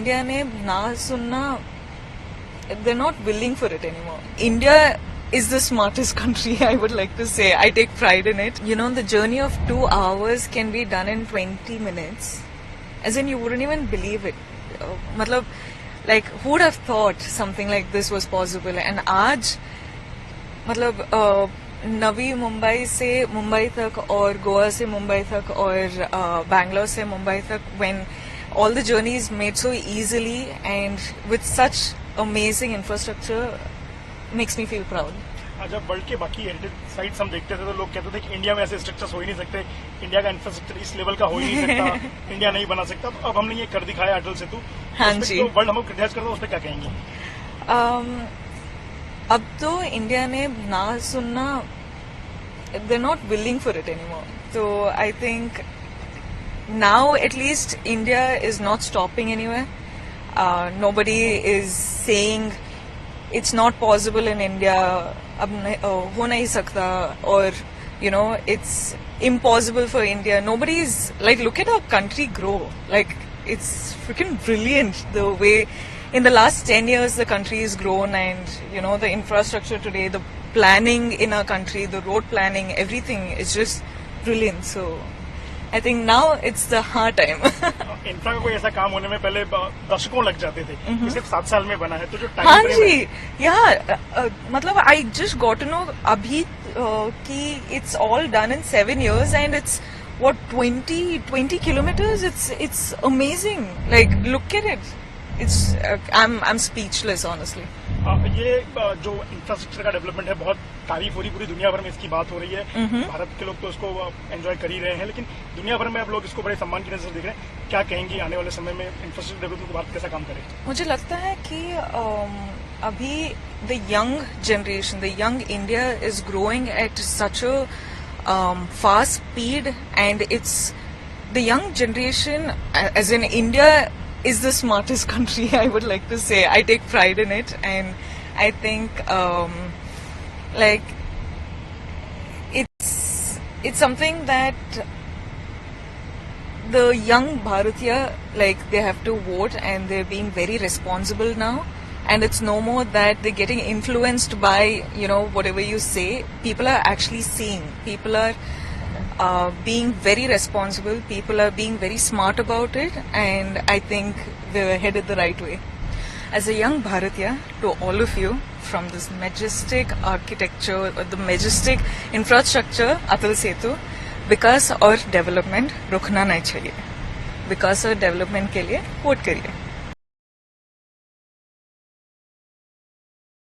India ने ना सुनना, they're not willing for it anymore. India is the smartest country, I would like to say. I take pride in it. You know, the journey of 2 hours can be done in 20 minutes. As in, you wouldn't even believe it. Matlab, like, who would have thought something like this was possible? And आज, मतलब नवी मुंबई से मुंबई तक और गोवा से मुंबई तक और बैंगलोर से मुंबई तक, when all the journey is made so easily and with such amazing infrastructure, makes me feel proud. जब वर्ल्ड के बाकी हेरिटेज साइट्स हम देखते थे तो लोग कहते थे कि इंडिया में ऐसे स्ट्रक्चर्स हो ही नहीं सकते, इंडिया का इंफ्रास्ट्रक्चर इस लेवल का हो ही नहीं सकता, इंडिया नहीं बना सकता। अब हमने ये कर दिखाया अटल सेतु। हाँ जी। तो वर्ल्ड हम क्रिटिसाइज करते हैं, उस पर क्या कहेंगे? अब तो इंडिया ने ना सुनना, they're not willing for it anymore. So I think now at least India is not stopping anywhere. Nobody is saying it's not possible in India, ab ho nahi sakta, or you know, it's impossible for India. Nobody is like, look at our country grow. Like, it's freaking brilliant the way in the last 10 years the country has grown, and you know, the infrastructure today, the planning in our country, the road planning, everything is just brilliant. So I think now it's the hard time. Infra का कोई ऐसा काम होने में पहले दशकों लग जाते थे, सिर्फ 7 साल में बना है, तो जो टाइम हाँ जी, यार मतलब I just got to know अभी कि it's all done in 7 years and it's what 20 kilometers. It's amazing. Like, look at it. It's I'm speechless honestly. ये जो इंफ्रास्ट्रक्चर का डेवलपमेंट है, बहुत तारीफ हो रही, पूरी दुनिया भर में इसकी बात हो रही है। भारत के लोग तो इसको एंजॉय कर ही रहे हैं, लेकिन दुनिया भर में अब लोग इसको बड़े सम्मान की नजर से देख रहे हैं। क्या कहेंगी आने वाले समय में इंफ्रास्ट्रक्चर डेवलपमेंट को भारत कैसा काम करे? मुझे लगता है कि अभी the young generation, the young India is growing at such a fast speed, and it's the young generation as in India is the smartest country, I would like to say. I take pride in it, and I think like it's something that the young Bharatiya, like, they have to vote, and they're being very responsible now, and it's no more that they're getting influenced by, you know, whatever you say. People are actually seeing, people are being very responsible, people are being very smart about it, and I think we're headed the right way. As a young Bharatiya, to all of you, from this majestic architecture, or the majestic infrastructure, Atal Setu, विकास और development रुकना नहीं चाहिए। विकास और development के लिए vote करिए।